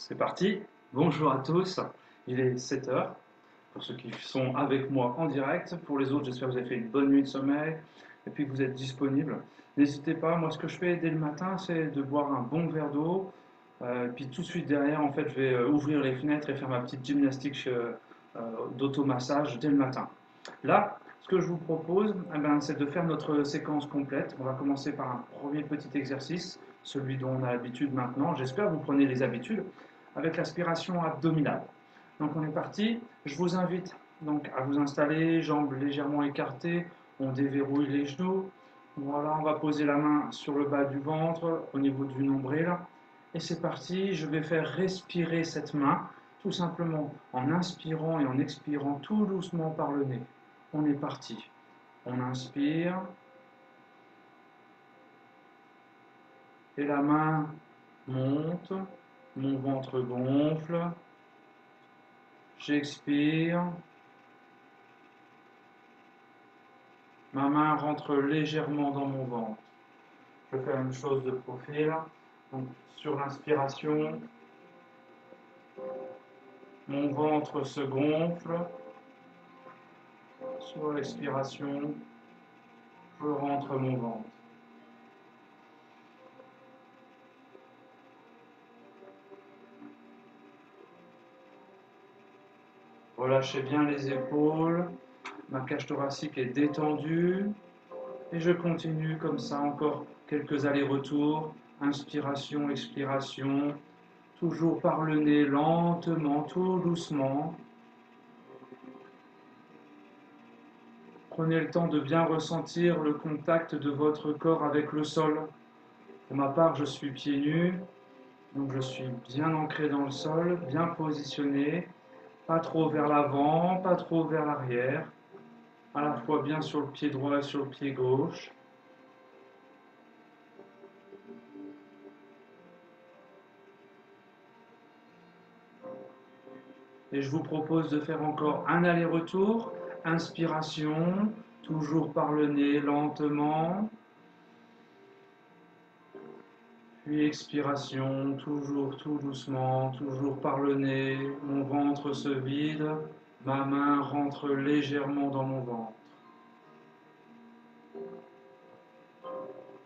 C'est parti, bonjour à tous, il est 7 heures pour ceux qui sont avec moi en direct, pour les autres j'espère que vous avez fait une bonne nuit de sommeil et puis que vous êtes disponibles. N'hésitez pas, moi ce que je fais dès le matin c'est de boire un bon verre d'eau, puis tout de suite derrière en fait je vais ouvrir les fenêtres et faire ma petite gymnastique d'automassage dès le matin. Là, ce que je vous propose, c'est de faire notre séquence complète. On va commencer par un premier petit exercice, celui dont on a l'habitude maintenant. J'espère que vous prenez les habitudes avec l'aspiration abdominale. Donc on est parti. Je vous invite donc à vous installer, jambes légèrement écartées. On déverrouille les genoux. Voilà, on va poser la main sur le bas du ventre, au niveau du nombril. Et c'est parti, je vais faire respirer cette main, tout simplement en inspirant et en expirant tout doucement par le nez. On est parti. On inspire. Et la main monte. Mon ventre gonfle. J'expire. Ma main rentre légèrement dans mon ventre. Je fais la même chose de profil. Donc, sur l'inspiration, mon ventre se gonfle. Sur l'expiration, je rentre mon ventre. Relâchez bien les épaules. Ma cage thoracique est détendue. Et je continue comme ça encore quelques allers-retours. Inspiration, expiration. Toujours par le nez, lentement, tout doucement. Prenez le temps de bien ressentir le contact de votre corps avec le sol. Pour ma part, je suis pieds nus, donc je suis bien ancré dans le sol, bien positionné, pas trop vers l'avant, pas trop vers l'arrière, à la fois bien sur le pied droit et sur le pied gauche. Et je vous propose de faire encore un aller-retour. Inspiration, toujours par le nez, lentement. Puis expiration, toujours tout doucement, toujours par le nez. Mon ventre se vide, ma main rentre légèrement dans mon ventre.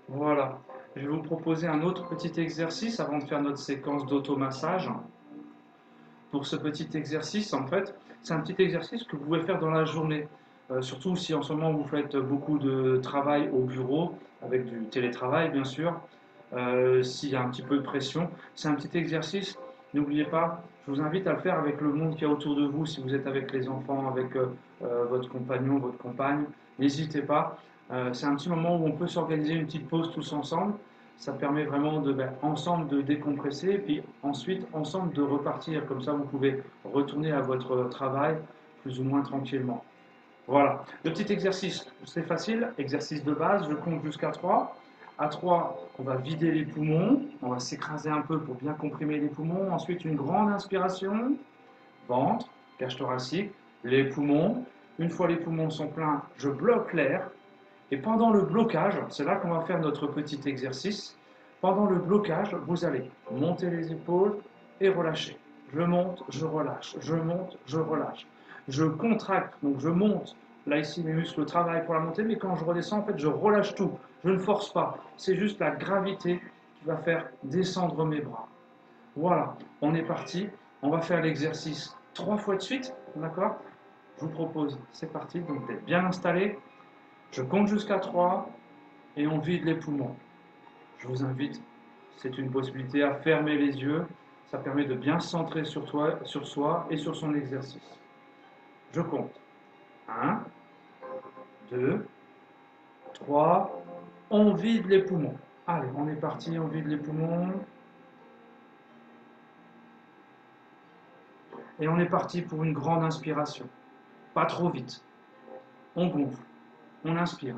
Voilà. Je vais vous proposer un autre petit exercice avant de faire notre séquence d'automassage. Pour ce petit exercice, en fait, c'est un petit exercice que vous pouvez faire dans la journée. Surtout si en ce moment vous faites beaucoup de travail au bureau, avec du télétravail bien sûr, s'il y a un petit peu de pression. C'est un petit exercice, n'oubliez pas, je vous invite à le faire avec le monde qui est autour de vous, si vous êtes avec les enfants, avec votre compagnon, votre compagne, n'hésitez pas. C'est un petit moment où on peut s'organiser une petite pause tous ensemble. Ça permet vraiment ensemble de décompresser, puis ensuite ensemble de repartir. Comme ça, vous pouvez retourner à votre travail plus ou moins tranquillement. Voilà. Le petit exercice, c'est facile. Exercice de base, je compte jusqu'à 3. À 3, on va vider les poumons. On va s'écraser un peu pour bien comprimer les poumons. Ensuite, une grande inspiration. Ventre, cage thoracique, les poumons. Une fois les poumons sont pleins, je bloque l'air. Et pendant le blocage, c'est là qu'on va faire notre petit exercice. Pendant le blocage, vous allez monter les épaules et relâcher. Je monte, je relâche. Je monte, je relâche. Je contracte, donc je monte. Là, ici, mes muscles travaillent pour la montée, mais quand je redescends, en fait, je relâche tout. Je ne force pas. C'est juste la gravité qui va faire descendre mes bras. Voilà, on est parti. On va faire l'exercice 3 fois de suite, d'accord? Je vous propose, c'est parti, donc d'être bien installé. Je compte jusqu'à 3 et on vide les poumons. Je vous invite, c'est une possibilité, à fermer les yeux. Ça permet de bien se centrer sur soi et sur son exercice. Je compte. 1, 2, 3. On vide les poumons. Allez, on est parti, on vide les poumons. Et on est parti pour une grande inspiration. Pas trop vite. On gonfle. On inspire.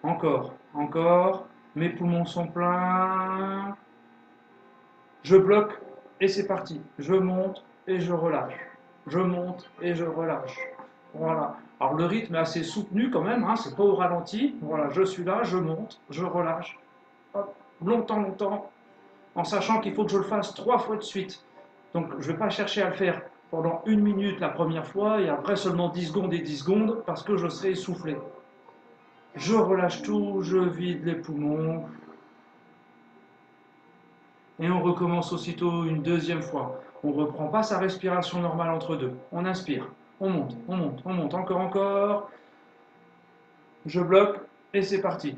Encore, encore. Mes poumons sont pleins. Je bloque et c'est parti. Je monte et je relâche. Je monte et je relâche. Voilà. Alors le rythme est assez soutenu quand même, hein, c'est pas au ralenti. Voilà, je suis là, je monte, je relâche. Hop, longtemps, longtemps. en sachant qu'il faut que je le fasse 3 fois de suite. Donc je ne vais pas chercher à le faire pendant 1 minute la première fois et après seulement 10 secondes et 10 secondes parce que je serai essoufflé. Je relâche tout, je vide les poumons et on recommence aussitôt une deuxième fois. On ne reprend pas sa respiration normale entre deux. On inspire, on monte, on monte, on monte, encore, encore. Je bloque et c'est parti.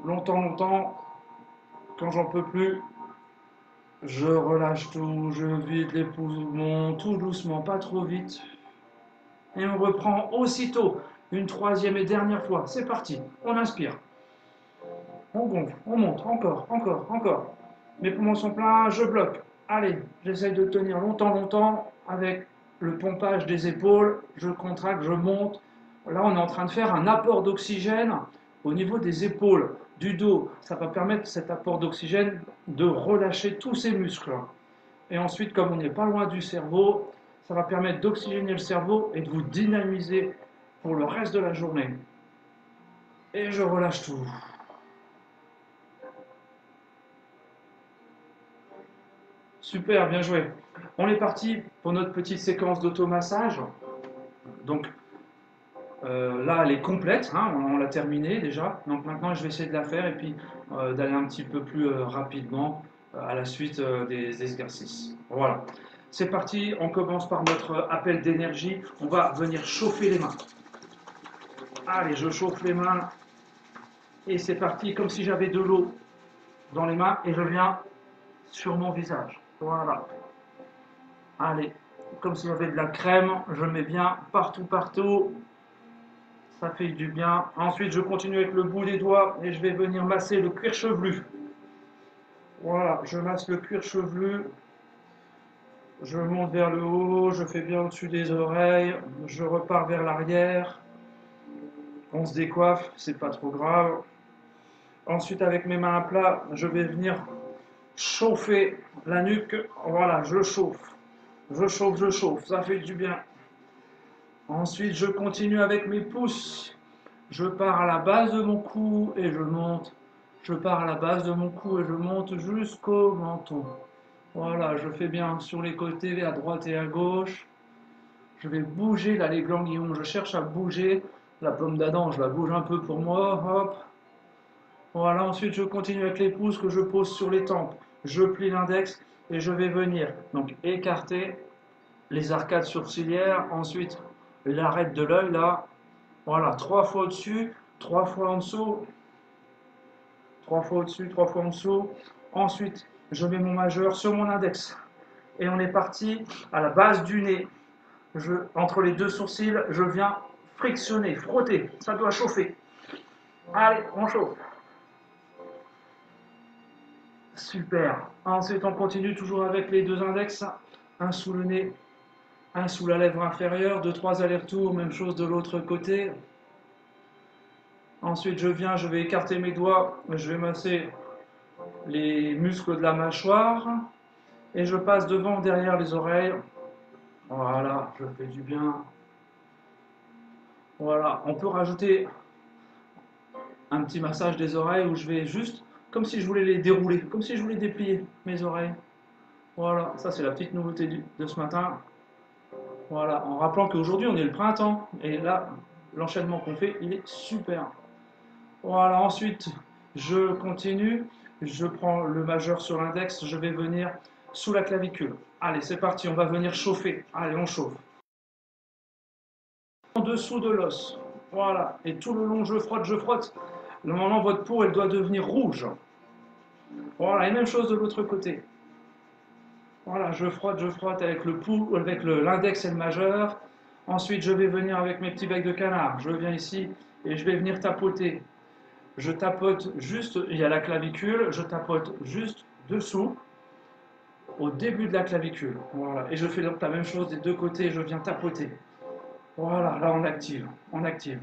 Longtemps, longtemps, quand j'en peux plus, je relâche tout, je vide les poumons, tout doucement, pas trop vite. Et on reprend aussitôt une troisième et dernière fois. C'est parti, on inspire. On gonfle, on monte, encore, encore, encore. Mes poumons sont pleins, je bloque. Allez, j'essaye de tenir longtemps, longtemps avec le pompage des épaules. Je contracte, je monte. Là, on est en train de faire un apport d'oxygène au niveau des épaules, du dos. Ça va permettre cet apport d'oxygène de relâcher tous ces muscles. Et ensuite, comme on n'est pas loin du cerveau, ça va permettre d'oxygéner le cerveau et de vous dynamiser pour le reste de la journée. Et je relâche tout. Super, bien joué. On est parti pour notre petite séquence d'automassage. Donc là, elle est complète, hein, on l'a terminée déjà. Donc maintenant, je vais essayer de la faire et puis d'aller un petit peu plus rapidement à la suite des exercices. Voilà. C'est parti, on commence par notre appel d'énergie. On va venir chauffer les mains. Allez, je chauffe les mains et c'est parti, comme si j'avais de l'eau dans les mains et je viens sur mon visage. Voilà. Allez, comme si j'avais de la crème, je mets bien partout, partout. Ça fait du bien. Ensuite, je continue avec le bout des doigts et je vais venir masser le cuir chevelu. Voilà, je masse le cuir chevelu. Je monte vers le haut, je fais bien au-dessus des oreilles. Je repars vers l'arrière. On se décoiffe, c'est pas trop grave. Ensuite, avec mes mains à plat, je vais venir chauffer la nuque. Voilà, je chauffe. Je chauffe, je chauffe. Ça fait du bien. Ensuite, je continue avec mes pouces. Je pars à la base de mon cou et je monte. Je pars à la base de mon cou et je monte jusqu'au menton. Voilà, je fais bien sur les côtés, à droite et à gauche. Je vais bouger là les ganglions. Je cherche à bouger. La pomme d'Adam, je la bouge un peu pour moi. Hop. Voilà, ensuite je continue avec les pouces que je pose sur les tempes. Je plie l'index et je vais venir donc écarter les arcades sourcilières. Ensuite, l'arête de l'œil là. Voilà, 3 fois au-dessus, 3 fois en dessous, 3 fois au-dessus, 3 fois en dessous. Ensuite, je mets mon majeur sur mon index. Et on est parti à la base du nez. Entre les deux sourcils, je viens frictionner, frotter. Ça doit chauffer. Allez, on chauffe. Super. Ensuite, on continue toujours avec les deux index. Un sous le nez, un sous la lèvre inférieure. 2-3 allers-retours, même chose de l'autre côté. Ensuite, je vais écarter mes doigts, je vais masser les muscles de la mâchoire et je passe devant, derrière les oreilles. Voilà, je fais du bien. Voilà, on peut rajouter un petit massage des oreilles où je vais juste, comme si je voulais les dérouler, comme si je voulais déplier mes oreilles. Voilà, ça c'est la petite nouveauté de ce matin. Voilà, en rappelant qu'aujourd'hui on est le printemps et là, l'enchaînement qu'on fait, il est super. Voilà, ensuite, je continue, je prends le majeur sur l'index, je vais venir sous la clavicule. Allez, c'est parti, on va venir chauffer. Allez, on chauffe. En dessous de l'os. Voilà, et tout le long, je frotte, je frotte. Normalement, votre peau, elle doit devenir rouge. Voilà, et même chose de l'autre côté. Voilà, je frotte avec le pouls, avec l'index et le majeur. Ensuite, je vais venir avec mes petits becs de canard. Je viens ici et je vais venir tapoter. Je tapote juste, il y a la clavicule, je tapote juste dessous, au début de la clavicule. Voilà. Et je fais la même chose des deux côtés, je viens tapoter. Voilà, là on active, on active.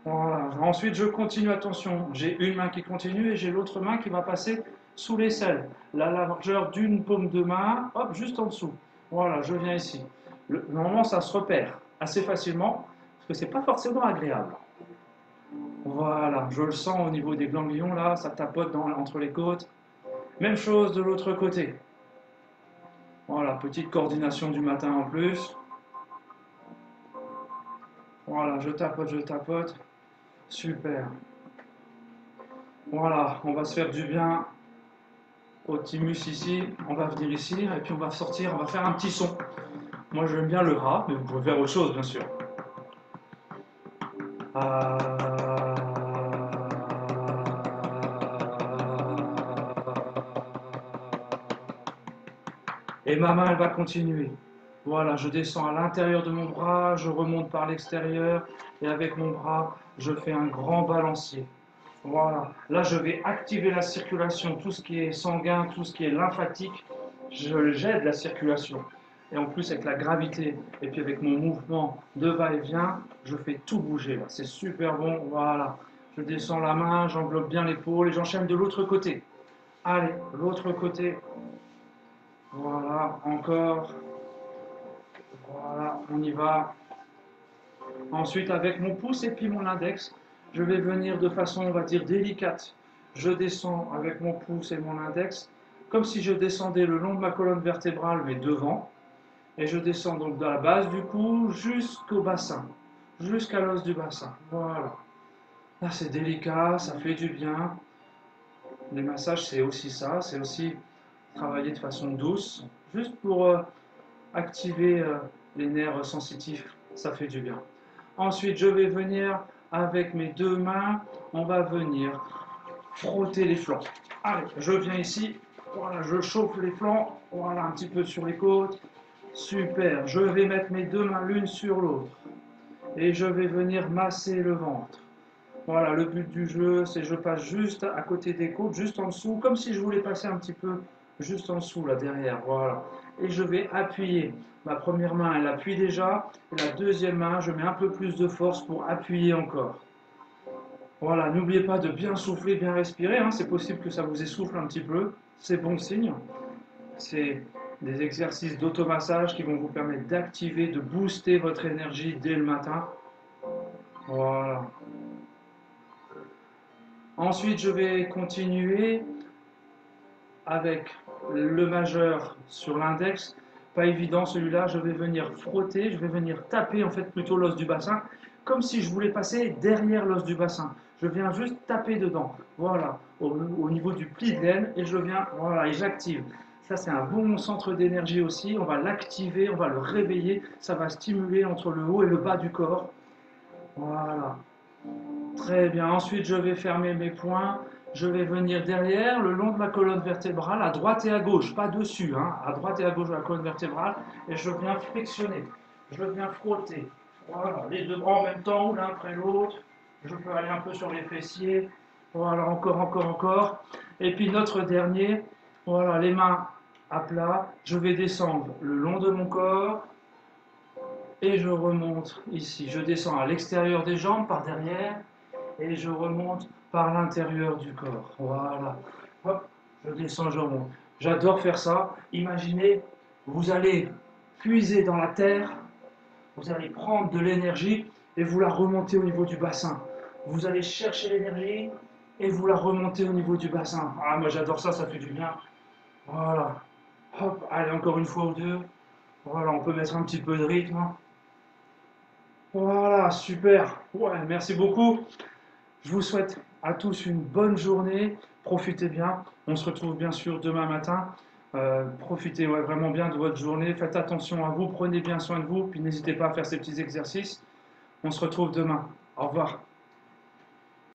Voilà. Ensuite je continue, attention, j'ai une main qui continue et j'ai l'autre main qui va passer sous l'aisselle. La largeur d'une paume de main, hop, juste en dessous. Voilà, je viens ici. Normalement ça se repère. assez facilement, parce que c'est pas forcément agréable. Voilà, je le sens au niveau des ganglions là, ça tapote entre les côtes. Même chose de l'autre côté. Voilà, petite coordination du matin en plus. Voilà, je tapote. Super. Voilà, on va se faire du bien au thymus ici. On va venir ici et puis on va sortir, on va faire un petit son. Moi j'aime bien le rat, mais vous pouvez faire autre chose bien sûr. Et ma main elle va continuer. Voilà, je descends à l'intérieur de mon bras, je remonte par l'extérieur et avec mon bras, je fais un grand balancier. Voilà, là je vais activer la circulation, tout ce qui est sanguin, tout ce qui est lymphatique, j'aide la circulation. Et en plus avec la gravité et puis avec mon mouvement de va-et-vient, je fais tout bouger là, c'est super bon, voilà. Je descends la main, j'englobe bien l'épaule et j'enchaîne de l'autre côté. Allez, l'autre côté. Voilà, encore. Voilà, on y va. Ensuite, avec mon pouce et puis mon index, je vais venir de façon, on va dire, délicate. Je descends avec mon pouce et mon index, comme si je descendais le long de ma colonne vertébrale, mais devant. Et je descends donc de la base du cou jusqu'au bassin, jusqu'à l'os du bassin. Voilà. Là, c'est délicat, ça fait du bien. Les massages, c'est aussi ça, c'est aussi travailler de façon douce, juste pour activer les nerfs sensitifs, ça fait du bien. Ensuite, je vais venir avec mes deux mains, on va venir frotter les flancs. Allez, je viens ici, voilà, je chauffe les flancs, voilà, un petit peu sur les côtes. Super, je vais mettre mes deux mains l'une sur l'autre et je vais venir masser le ventre. Voilà, le but du jeu, c'est je passe juste à côté des côtes, juste en dessous, comme si je voulais passer un petit peu juste en dessous, là, derrière, voilà. Et je vais appuyer. Ma première main, elle appuie déjà, et la deuxième main, je mets un peu plus de force pour appuyer encore. Voilà, n'oubliez pas de bien souffler, bien respirer, hein. C'est possible que ça vous essouffle un petit peu, c'est bon signe. C'est des exercices d'automassage qui vont vous permettre d'activer, de booster votre énergie dès le matin. Voilà. Ensuite, je vais continuer avec le majeur sur l'index. Pas évident celui-là, je vais venir frotter, je vais venir taper en fait plutôt l'os du bassin, comme si je voulais passer derrière l'os du bassin. Je viens juste taper dedans, voilà, au niveau du pli de l'aine, et je viens, voilà, et j'active. Ça, c'est un bon centre d'énergie aussi, on va l'activer, on va le réveiller, ça va stimuler entre le haut et le bas du corps. Voilà. Très bien. Ensuite, je vais fermer mes poings. Je vais venir derrière, le long de ma colonne vertébrale, à droite et à gauche, pas dessus, hein, à droite et à gauche de la colonne vertébrale, et je viens frictionner. Je viens frotter. Voilà, les deux bras en même temps, ou l'un après l'autre. Je peux aller un peu sur les fessiers. Voilà, encore, encore, encore. Et puis notre dernier, voilà, les mains à plat. Je vais descendre le long de mon corps et je remonte ici. Je descends à l'extérieur des jambes par derrière et je remonte par l'intérieur du corps. Voilà. Hop, je descends, je remonte. J'adore faire ça. Imaginez, vous allez puiser dans la terre, vous allez prendre de l'énergie et vous la remontez au niveau du bassin. Vous allez chercher l'énergie et vous la remontez au niveau du bassin. Ah, moi j'adore ça, ça fait du bien. Voilà. Hop, allez, encore une fois ou deux. Voilà, on peut mettre un petit peu de rythme. Voilà, super. Ouais, merci beaucoup. Je vous souhaite à tous une bonne journée. Profitez bien. On se retrouve bien sûr demain matin. Profitez vraiment bien de votre journée. Faites attention à vous. Prenez bien soin de vous. Puis n'hésitez pas à faire ces petits exercices. On se retrouve demain. Au revoir.